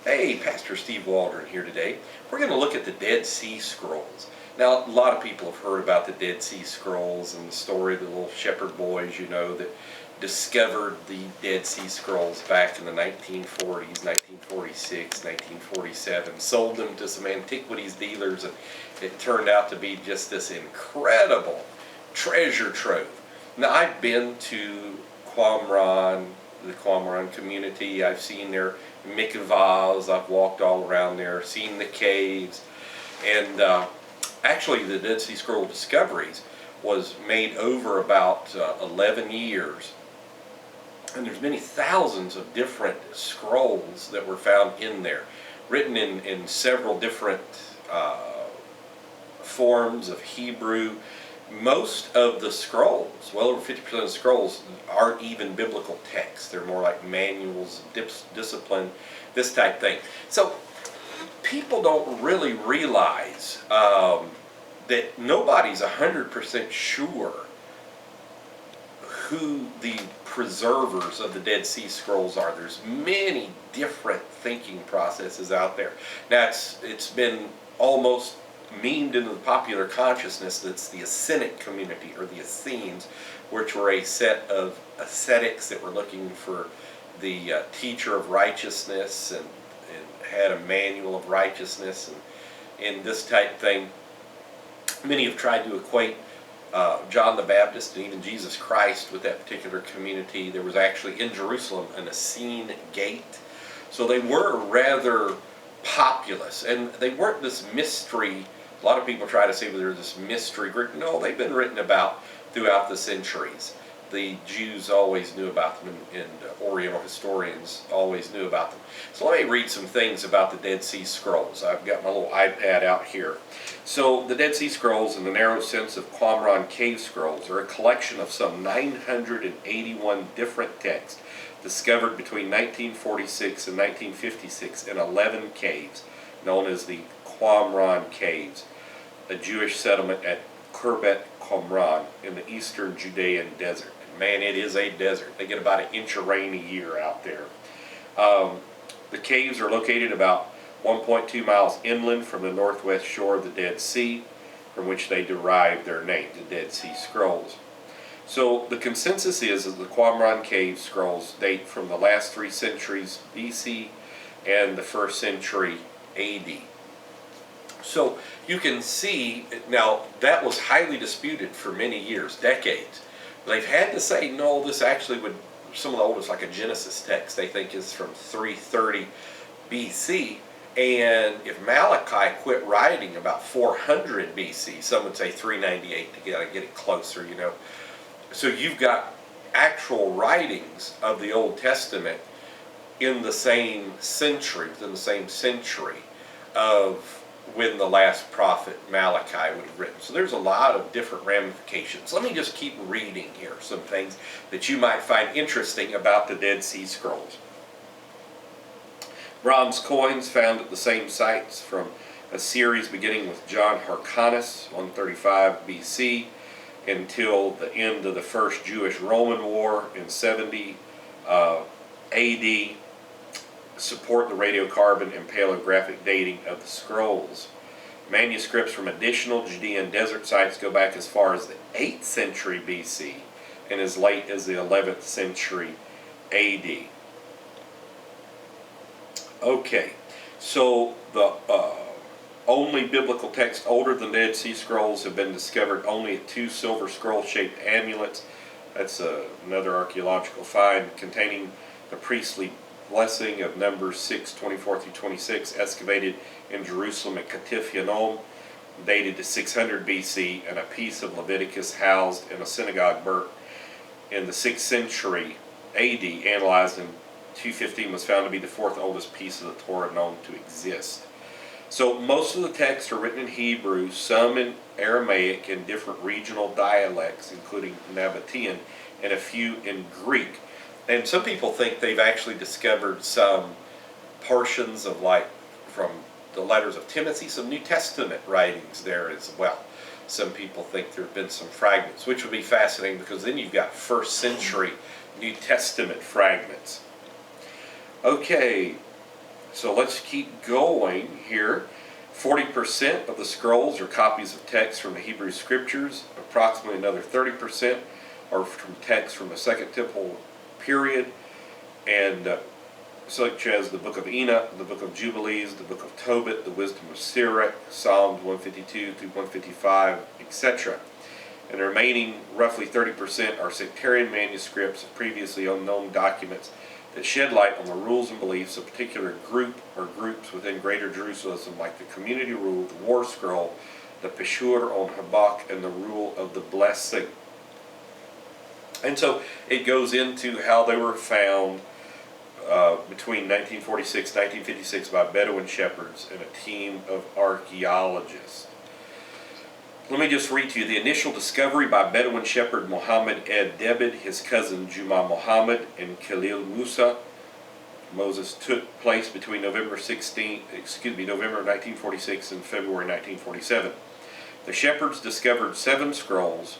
Hey, Pastor Steve Waldron here today. We're going to look at the Dead Sea Scrolls. Now, a lot of people have heard about the Dead Sea Scrolls and the story of the little shepherd boys, that discovered the Dead Sea Scrolls back in the 1940s, 1946, 1947, sold them to some antiquities dealers, and it turned out to be just this incredible treasure trove. Now, I've been to Qumran, the Qumran community. I've seen their mikvahs. I've walked all around there, seen the caves, and actually the Dead Sea Scroll discoveries was made over about 11 years, and there's many thousands of different scrolls that were found in there, written in several different forms of Hebrew. Most of the scrolls, well over 50% of the scrolls, aren't even biblical texts. They're more like manuals, discipline, this type thing. So people don't really realize that nobody's 100% sure who the preservers of the Dead Sea Scrolls are. There's many different thinking processes out there. Now it's been almost memed into the popular consciousness that's the Essenic community, or the Essenes, which were a set of ascetics that were looking for the teacher of righteousness and had a manual of righteousness and this type thing. Many have tried to equate John the Baptist and even Jesus Christ with that particular community. There was actually in Jerusalem an Essene gate. So they were rather populous, and they weren't this mystery. A lot of people try to say, well, they're this mystery group. No, they've been written about throughout the centuries. The Jews always knew about them, and Oriental historians always knew about them. So let me read some things about the Dead Sea Scrolls. I've got my little iPad out here. So the Dead Sea Scrolls, in the narrow sense of Qumran cave scrolls, are a collection of some 981 different texts discovered between 1946 and 1956 in 11 caves, known as the Qumran Caves, a Jewish settlement at Khirbet Qumran in the eastern Judean desert. And man, it is a desert. They get about an inch of rain a year out there. The caves are located about 1.2 miles inland from the northwest shore of the Dead Sea, from which they derive their name, the Dead Sea Scrolls. So the consensus is that the Qumran cave scrolls date from the last 3 centuries BC and the 1st century AD. So you can see, now that was highly disputed for many years, decades. They've had to say, no, this actually would, some of the oldest, like a Genesis text, they think is from 330 BC. And if Malachi quit writing about 400 BC, some would say 398 to get it closer, So you've got actual writings of the Old Testament in the same century, within the same century of when the last prophet Malachi would have written. So there's a lot of different ramifications. Let me just keep reading here some things that you might find interesting about the Dead Sea Scrolls. Bronze coins found at the same sites from a series beginning with John Hyrcanus, 135 BC, until the end of the First Jewish-Roman War in 70 AD, support the radiocarbon and paleographic dating of the scrolls. Manuscripts from additional Judean desert sites go back as far as the 8th century BC and as late as the 11th century AD. Okay, so the only biblical texts older than the Dead Sea Scrolls have been discovered only at 2 silver scroll-shaped amulets. That's another archaeological find containing the priestly blessing of Numbers 6:24-26, excavated in Jerusalem at Katif Yanom, dated to 600 BC, and a piece of Leviticus housed in a synagogue burnt in the 6th century AD, analyzed in 215, was found to be the 4th oldest piece of the Torah known to exist. So most of the texts are written in Hebrew, some in Aramaic and different regional dialects, including Nabatean, and a few in Greek. And some people think they've actually discovered some portions of, like, from the letters of Timothy, some New Testament writings there as well. Some people think there have been some fragments, which would be fascinating because then you've got 1st century New Testament fragments. Okay, So let's keep going here. 40% of the scrolls are copies of texts from the Hebrew Scriptures. Approximately another 30% are from texts from the Second Temple period, and such as the Book of Enoch, the Book of Jubilees, the Book of Tobit, the Wisdom of Sirach, Psalms 152 through 155, etc. And the remaining roughly 30% are sectarian manuscripts of previously unknown documents that shed light on the rules and beliefs of a particular group or groups within Greater Jerusalem, like the community rule, the war scroll, the Peshur on Habakkuk, and the rule of the blessing. And so it goes into how they were found between 1946 and 1956 by Bedouin shepherds and a team of archaeologists. Let me just read to you. The initial discovery by Bedouin shepherd Muhammad Ed Debid, his cousin Juma Muhammad, and Khalil Musa Moses took place between November 1946 and February 1947. The shepherds discovered 7 scrolls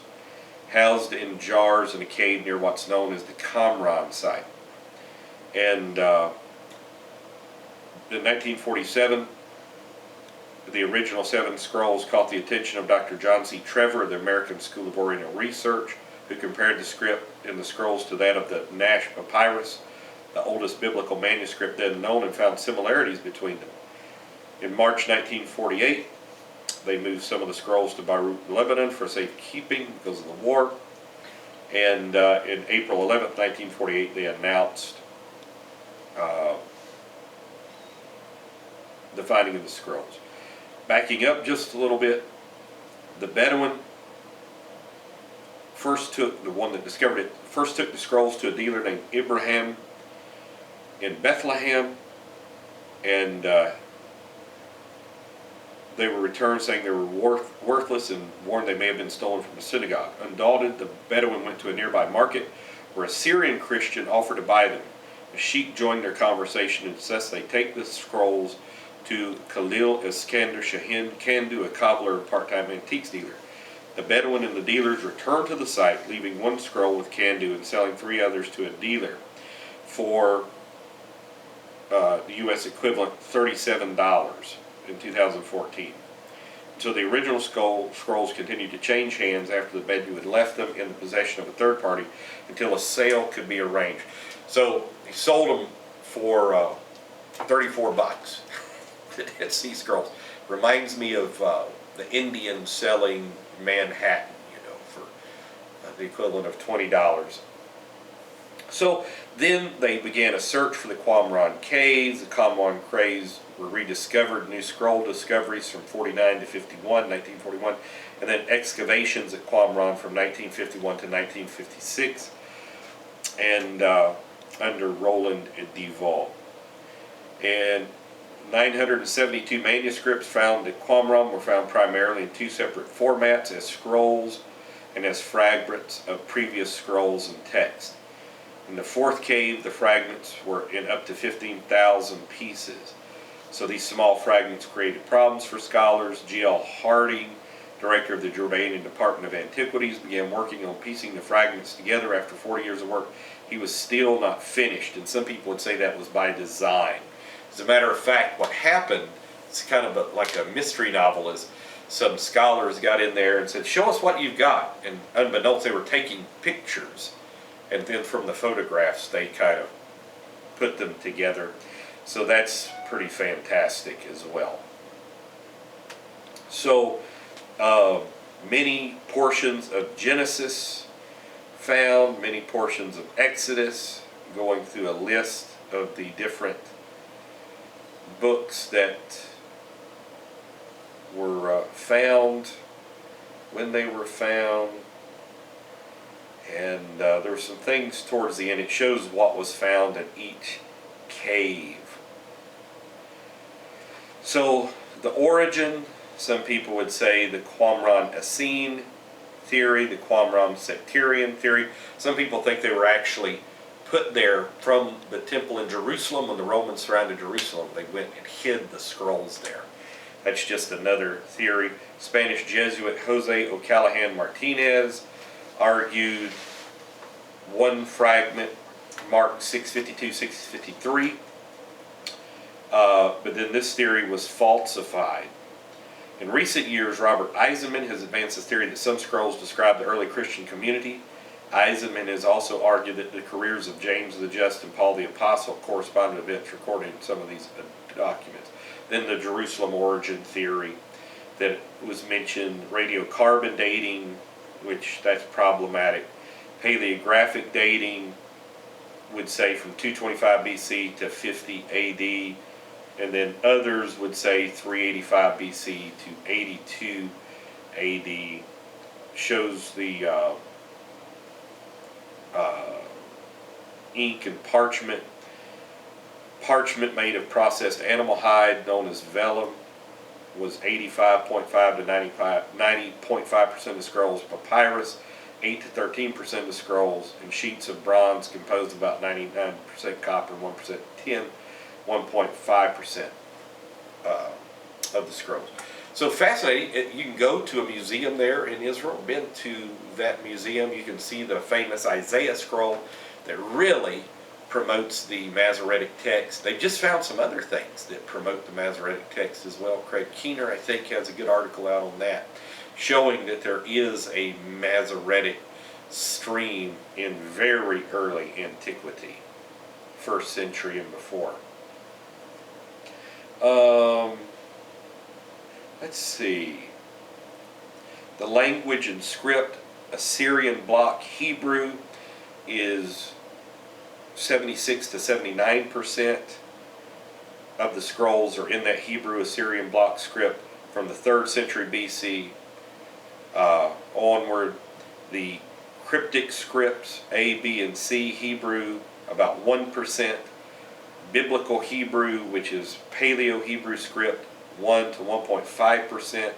housed in jars in a cave near what's known as the Qumran site. And in 1947, the original 7 scrolls caught the attention of Dr. John C. Trevor of the American School of Oriental Research, who compared the script in the scrolls to that of the Nash Papyrus, the oldest biblical manuscript then known, and found similarities between them. In March 1948, they moved some of the scrolls to Beirut, Lebanon for safekeeping because of the war. And in April 11th, 1948, they announced the finding of the scrolls. Backing up just a little bit, the Bedouin the one that discovered it, first took the scrolls to a dealer named Ibrahim in Bethlehem, and they were returned saying they were worthless and warned they may have been stolen from the synagogue. Undaunted, the Bedouin went to a nearby market where a Syrian Christian offered to buy them. The sheik joined their conversation and suggested they take the scrolls to Khalil Iskander Shahin Kandu, a cobbler and part-time antiques dealer. The Bedouin and the dealers returned to the site, leaving 1 scroll with Kandu and selling 3 others to a dealer for the U.S. equivalent $37 in 2014. So the original scrolls continued to change hands after the Bedouin left them in the possession of a third party until a sale could be arranged. So he sold them for $34. The Dead Sea Scrolls. Reminds me of the Indians selling Manhattan, for the equivalent of $20. So then they began a search for the Qumran caves. The Qumran caves were rediscovered, new scroll discoveries from 49 to 51, 1941, and then excavations at Qumran from 1951 to 1956, and under Roland Duval. And 972 manuscripts found at Qumran were found primarily in 2 separate formats, as scrolls and as fragments of previous scrolls and text. In the 4th cave, the fragments were in up to 15,000 pieces. So these small fragments created problems for scholars. G.L. Harding, director of the Jordanian Department of Antiquities, began working on piecing the fragments together after 40 years of work. He was still not finished, and some people would say that was by design. As a matter of fact, what happened, it's kind of like a mystery novel, is some scholars got in there and said, "Show us what you've got." And unbeknownst, they were taking pictures. And then from the photographs, they kind of put them together. So that's pretty fantastic as well. So many portions of Genesis found, many portions of Exodus, going through a list of the different books that were found, when they were found, and there were some things towards the end. It shows what was found in each cave. So the origin, some people would say the Qumran Essene theory, the Qumran sectarian theory. Some people think they were actually put there from the temple in Jerusalem. When the Romans surrounded Jerusalem, they went and hid the scrolls there. That's just another theory. Spanish Jesuit Jose O'Callahan Martinez argued 1 fragment marked 652, 653 but then this theory was falsified. In recent years, Robert Eisenman has advanced his theory that some scrolls describe the early Christian community. Eisenman has also argued that the careers of James the Just and Paul the Apostle correspond to events recorded in some of these documents. Then the Jerusalem origin theory that was mentioned, radiocarbon dating, which that's problematic. Paleographic dating would say from 225 BC to 50 AD, and then others would say 385 BC to 82 AD. Shows the ink and parchment made of processed animal hide known as vellum was 85.5 to 90.5% of scrolls, papyrus 8 to 13% of scrolls, and sheets of bronze composed of about 99% copper, 1% tin, 1.5% of the scrolls. So fascinating. You can go to a museum there in Israel. Been to that museum. You can see the famous Isaiah scroll that really promotes the Masoretic text. They've just found some other things that promote the Masoretic text as well. Craig Keener, I think, has a good article out on that, showing that there is a Masoretic stream in very early antiquity, 1st century and before. Let's see. The language and script, Assyrian block Hebrew is 76 to 79% of the scrolls are in that Hebrew Assyrian block script from the 3rd century BC onward. The cryptic scripts A, B, and C Hebrew about 1%. Biblical Hebrew, which is Paleo Hebrew script, 1 to 1.5%.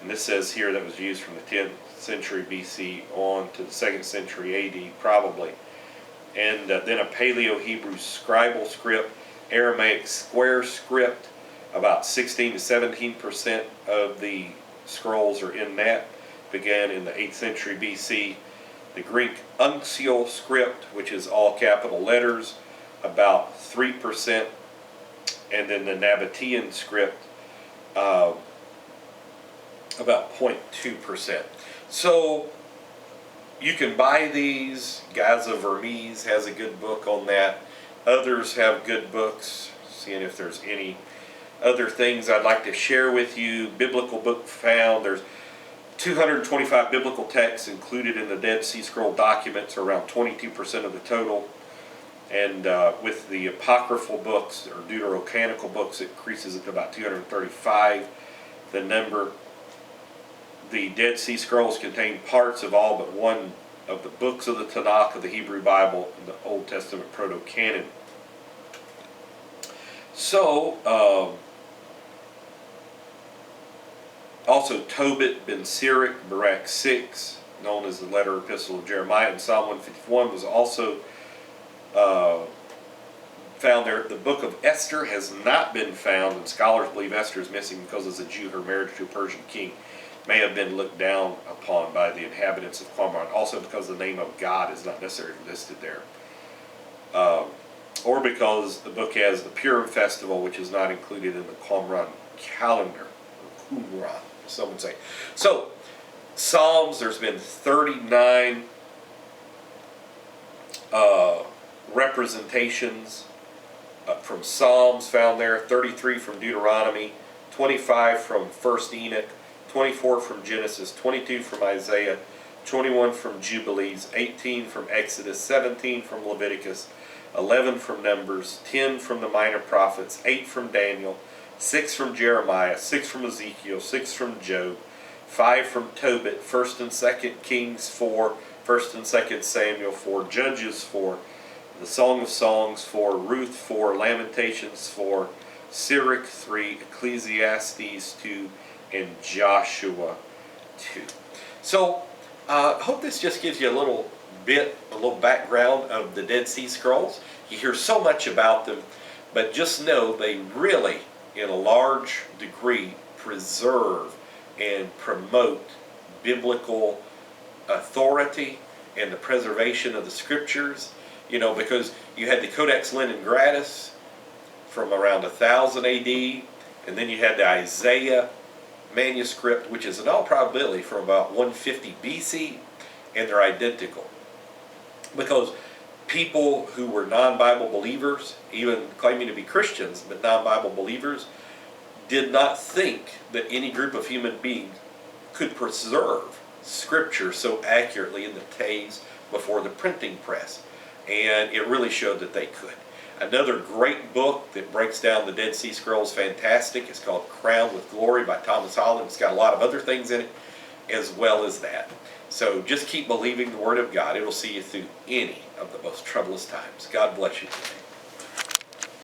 And this says here that was used from the 10th century BC on to the 2nd century AD probably. And then a Paleo Hebrew scribal script, Aramaic square script, about 16 to 17% of the scrolls are in that, began in the 8th century BC. The Greek uncial script, which is all capital letters, about 3%, and then the Nabatean script, about 0.2%. So you can buy these. Gaza Vermes has a good book on that. Others have good books. Seeing if there's any other things I'd like to share with you. Biblical book found. There's 225 biblical texts included in the Dead Sea Scroll documents, around 22% of the total. And with the apocryphal books or deuterocanonical books, it increases it to about 235. The number. The Dead Sea Scrolls contain parts of all but one of the books of the Tanakh of the Hebrew Bible and the Old Testament Proto-Canon. So, also Tobit ben Sirach, Barak 6, known as the letter epistle of Jeremiah, and Psalm 151 was also found there. The book of Esther has not been found, and scholars believe Esther is missing because as a Jew, her marriage to a Persian king may have been looked down upon by the inhabitants of Qumran, also because the name of God is not necessarily listed there. Or because the book has the Purim festival, which is not included in the Qumran calendar, or Qumran, some would say. So, Psalms, there's been 39 representations from Psalms found there, 33 from Deuteronomy, 25 from 1st Enoch, 24 from Genesis, 22 from Isaiah, 21 from Jubilees, 18 from Exodus, 17 from Leviticus, 11 from Numbers, 10 from the minor prophets, 8 from Daniel, 6 from Jeremiah, 6 from Ezekiel, 6 from Job, 5 from Tobit, 1st and 2nd Kings 4, 1st and 2nd Samuel 4, Judges 4, the Song of Songs 4, Ruth 4, Lamentations 4, Sirach 3, Ecclesiastes 2, and Joshua 2. So, I hope this just gives you a little background of the Dead Sea Scrolls. You hear so much about them, but just know they really, in a large degree, preserve and promote biblical authority and the preservation of the scriptures. You know, because you had the Codex Leningratus from around 1000 AD, and then you had the Isaiah manuscript, which is in all probability from about 150 BC, and they're identical. Because people who were non-Bible believers, even claiming to be Christians, but non-Bible believers, did not think that any group of human beings could preserve Scripture so accurately in the days before the printing press. And it really showed that they could. Another great book that breaks down the Dead Sea Scrolls, fantastic. It's called Crowned with Glory by Thomas Holland. It's got a lot of other things in it as well as that. So just keep believing the Word of God. It will see you through any of the most troublous times. God bless you today.